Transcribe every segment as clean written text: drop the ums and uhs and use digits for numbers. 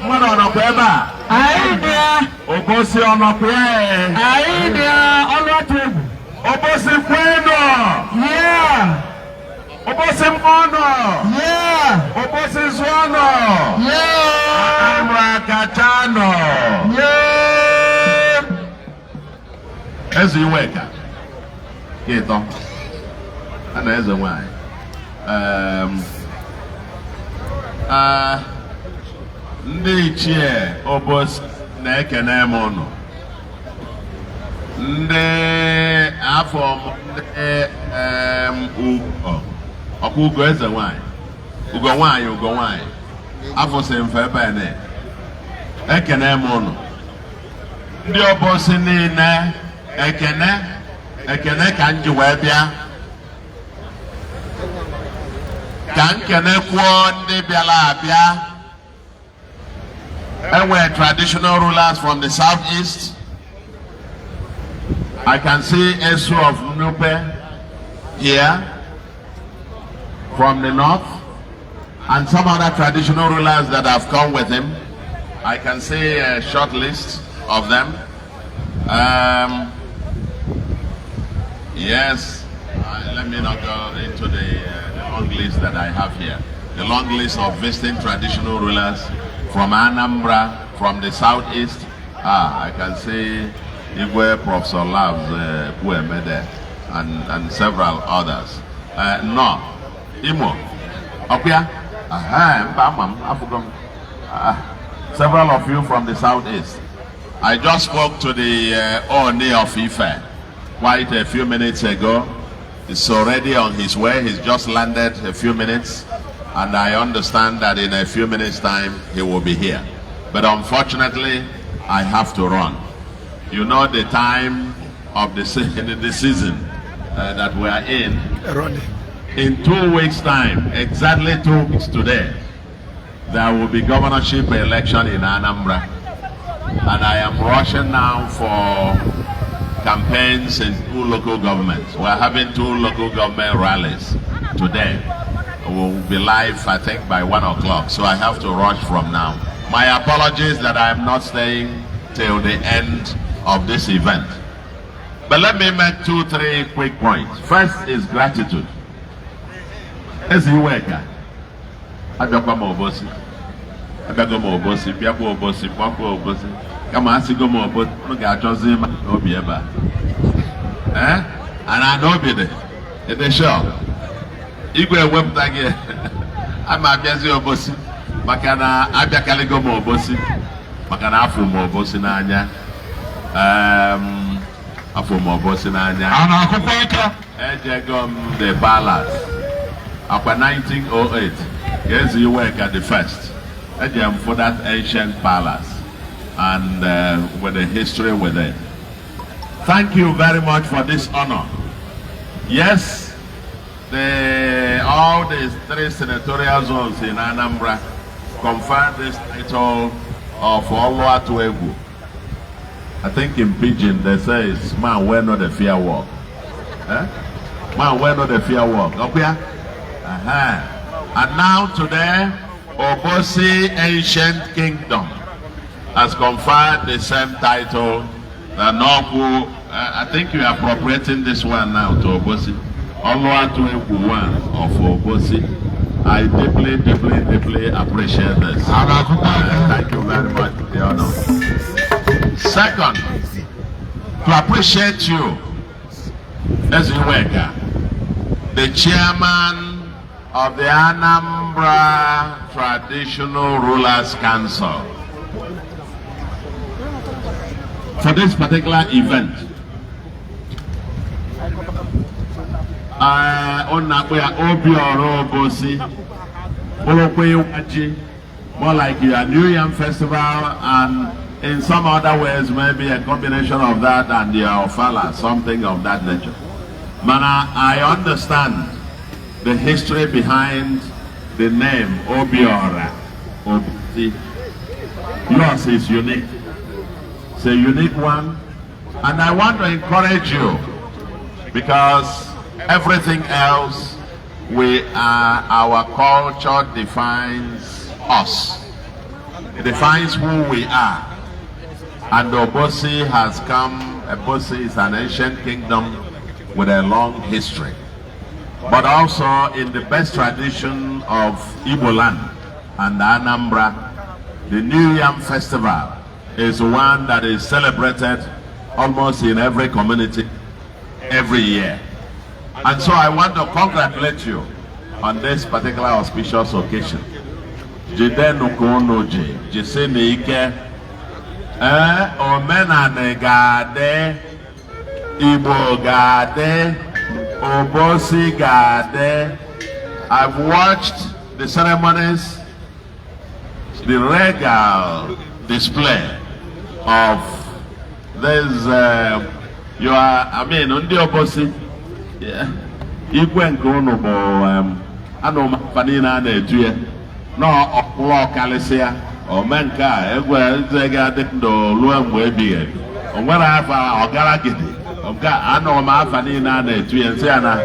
Mwana wanakweba. Aidia. Obosi wanakwe. Aidia. Olwatubu. Obosi kweno. Yeah. Obosi mkono. Yeah. Obosi zwano. Yeah. Amra katano. Yeah. Ezi iweka. Kito. Ana eze nwanyị. Ndị ichie Obosi na-ekene m ụnụ. Ndị afọ ọkwa ugo eze nwanyị. Ugo nwanyị. Afọ si mfe ebe ene. Ekene m ụnụ. Ndị Obosi niile ekene ka m ji wee bịa. Ka nkene kwuo ndị bịara abịa. And we're traditional rulers from the southeast. I can see Esu of Nupe here from the north, and some other traditional rulers that have come with him. I can see a short list of them. Yes, let me not go into the long list that I have here. The long list of visiting traditional rulers from Anambra, from the southeast. I can see Igwe Professor Labs, Puemede, and several others. No, Imo, Opia, several of you from the southeast. I just spoke to the Oni of Ife quite a few minutes ago. He's already on his way. He's just landed a few minutes. And I understand that in a few minutes' time, he will be here. But unfortunately, I have to run. You know the time of the season that we are in. In 2 weeks' time, exactly 2 weeks today, there will be governorship election in Anambra. And I am rushing now for campaigns in 2 local governments. We're having 2 local government rallies today. Will be live, I think, by 1 o'clock. So I have to rush from now. My apologies that I am not staying till the end of this event. But let me make 2, 3 quick points. First is gratitude. As you work, Abiyakwa Obosi, Biyakwa Obosi, Kwakwa Obosi. Come on, go more, but look at Joseph Obieba. And I know it. It's sure. Igwe wepụta gị ama abịazi Obosi maka na abịakaligo m Obosi maka na afọ m Obosi n'anya ejego m the palace akwa 1908 ga-ezi iwe ka the first eje m for that ancient palace and with the history with it. Thank you very much for this honor. Yes, all the 3 senatorial zones in Anambra conferred this title of Oluwatuegwu. I think in Pidgin they say it's man where not the fear walk. Man where not the fear walk. Okay? And now today, Obosi Ancient Kingdom has conferred the same title. I think you are appropriating this one now to Obosi. Oluwatuegwu one of Obosi. I deeply appreciate this. Thank you very much for the honor. Second, to appreciate you as you work, the chairman of the Anambra Traditional Rulers Council, for this particular event. Obosi, more like your New Yam Festival, and in some other ways maybe a combination of that and your Ofala, something of that nature. Mana, I understand the history behind the name Obiora. Obosi. Yours is unique. It's a unique one, and I want to encourage you because everything else our culture defines us. It defines who we are. And Obosi has come. Obosi is an ancient kingdom with a long history, but also in the best tradition of Igbo land and Anambra. The New Yam Festival is one that is celebrated almost in every community every year. And so I want to congratulate you on this particular auspicious occasion. Jidenu konoji, jisene ike, omenane gade, Igbo gade, Obosi gade. I've watched the ceremonies, the regal display of this. You are, I mean, on the Obosi. Yeah. Igwe nke unu bụ anụ fanina na-eju no ọkpụrụ ọkalịsịa omenke a egwe eze ga-adị ndụ ruo mgbe ebighị ebi. O nwere afa ọgaragide nke anụ afa niile a na-eju ya nsị ya na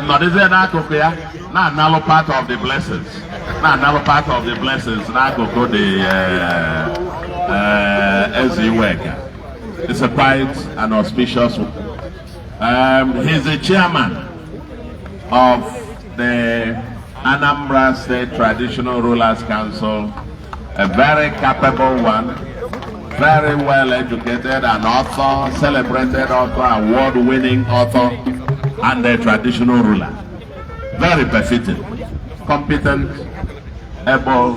nọdụzie n'akụkụ ya na-analụ part of the blessings, na-analụ part of the blessings n'akụkụ the eze Iweka. It's a quite an auspicious one. He's the chairman of the Anambra State Traditional Rulers Council, a very capable one, very well educated, an author, celebrated author, award-winning author, and a traditional ruler. Very befitting, competent, able,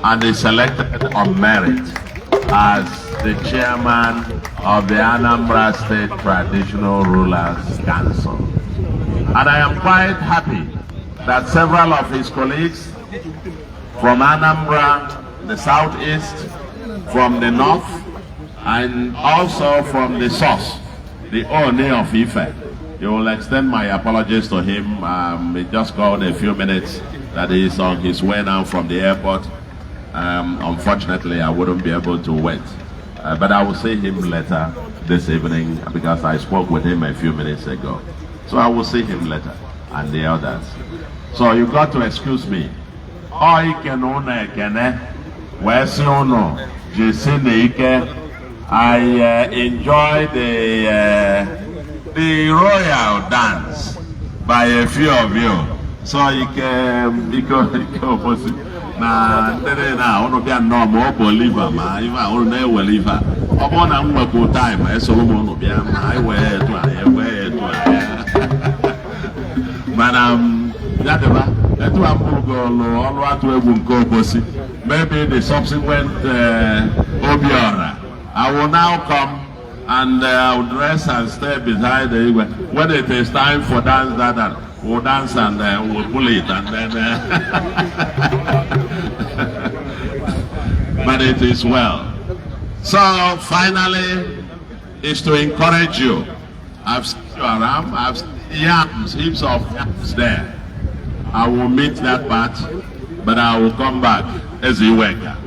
and is selected on merit as the chairman of the Anambra State Traditional Rulers Council. And I am quite happy that several of his colleagues from Anambra, the southeast, from the north, and also from the source, the One of Ife. You will extend my apologies to him. It just called a few minutes that he is on his way now from the airport. Unfortunately, I wouldn't be able to wait. But I will see him later this evening because I spoke with him a few minutes ago. So I will see him later and the others. So you got to excuse me. I enjoy the royal dance by a few of you. So you can na ndere na ono bia no mo believe ma ifa ono na eweliva obo na nweko time esoro mo no bia ma I we to manam yadeba etu ambugo lo olu atu egwu nke Obosi. Maybe the subsequent Obiora. I will now come and I will dress and stay beside the Igwe. When it is time for dance, we'll dance and we'll pull it and then but it is well. So finally is to encourage you. I've seen you around, I've seen yams, heaps of yams there. I will meet that part, but I will come back as a worker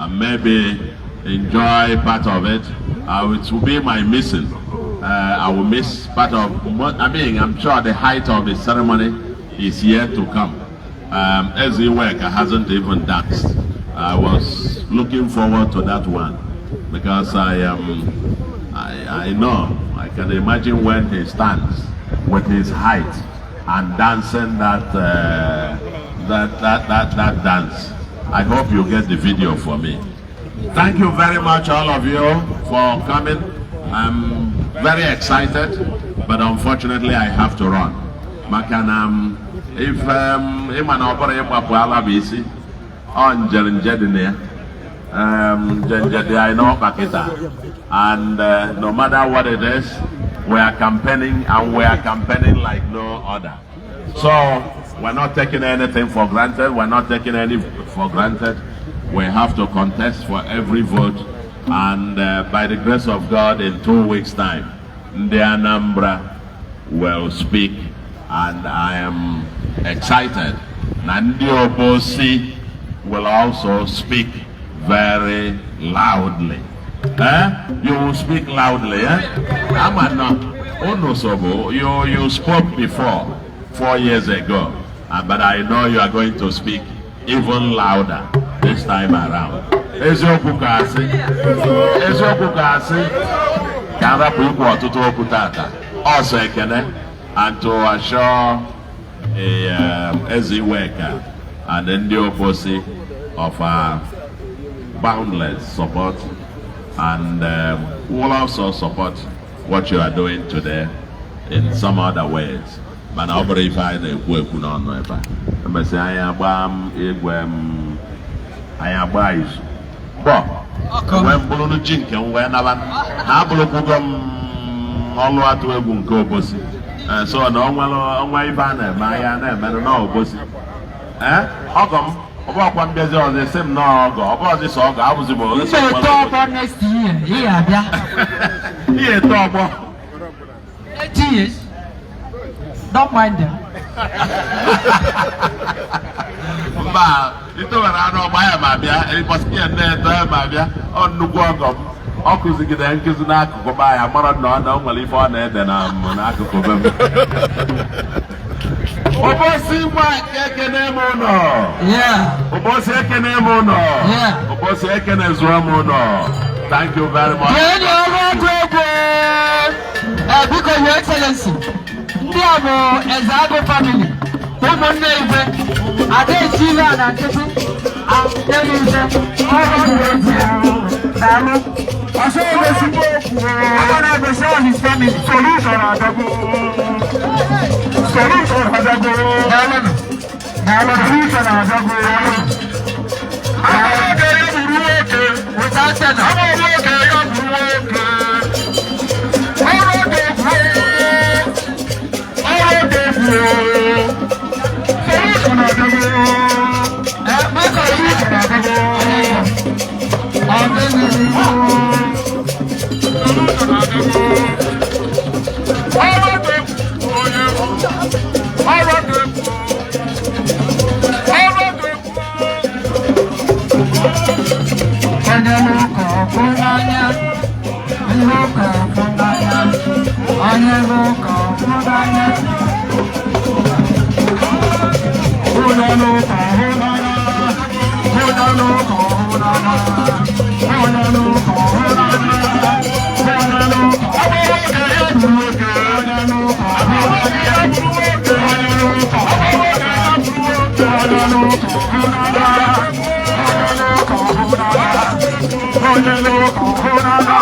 and maybe enjoy part of it. It will be my missing. I will miss part of, I mean, I'm sure the height of the ceremony is yet to come. As a worker hasn't even danced. I was looking forward to that one because I know, I can imagine when he stands with his height and dancing that dance. I hope you get the video for me. Thank you very much, all of you, for coming. I'm very excited, but unfortunately I have to run. Makanam, if on Jenjedine, I know Pakita, and no matter what it is, we are campaigning, and we are campaigning like no other. So we're not taking anything for granted. We're not taking any for granted. We have to contest for every vote, and by the grace of God, in 2 weeks' time, the Anambra will speak, and I am excited. Nandi Obosi will also speak very loudly. You will speak loudly. You spoke before 4 years ago, but I know you are going to speak even louder this time around. Eziokwu ka asị ka nrapụ ikwu ọtụtụ okwu tata ọsọ ekene and to assure Eziweka and ndị Obosi of our boundless support and will also support what you are doing today in some other ways. Mana ọ bụrụ ife anyị na-ekwu ekwu n'ọnụ ebe a emesị anyị agba izu wee mkpụrụ ji nke m wee naba na abụrụkwugo m ọlụ atụ egwu nke Obosi so na ọnwa ife a na-eme ahịa na-emenụ na Obosi ọgọ m ọbụkwa mbịazi ọzọ esi m n'ọgọ ọ bụrụ ọzọ ọgọ abụzi m ihe eto ọgbọ next year ihe abịa ihe eto ọgbọ 8 years don't mind them. Mba itowere anụ ọgba ya ma bịa ịbọsị ya na-eto ya ma bịa ọ nnukwu ọgọ m ọ kụzigide nkụzi n'akụkụ be ya mara na ọ nwere ife ọ na-ede na n'akụkụ be m. Obosi nwa ekene m ụlọ. Obosi ekene m ụlọ. Obosi ekene zụọ m ụlọ. Thank you very much. Because Your Excellency, ndị a bụ Ezeagu family, ụmụnne Ife, Ada Echila na Nkịtị, Adele Ife, ọrụ Obosi na-alụ. Ọsọ Obosi bụ okwu. Ọ na-egosi his family. Solution Adagu. Solution Adagu. Solution Adagu. Àwọn ọ̀gá yóò burú òkè. Without ten. Àwọn ọ̀gá yóò burú òkè. Oh,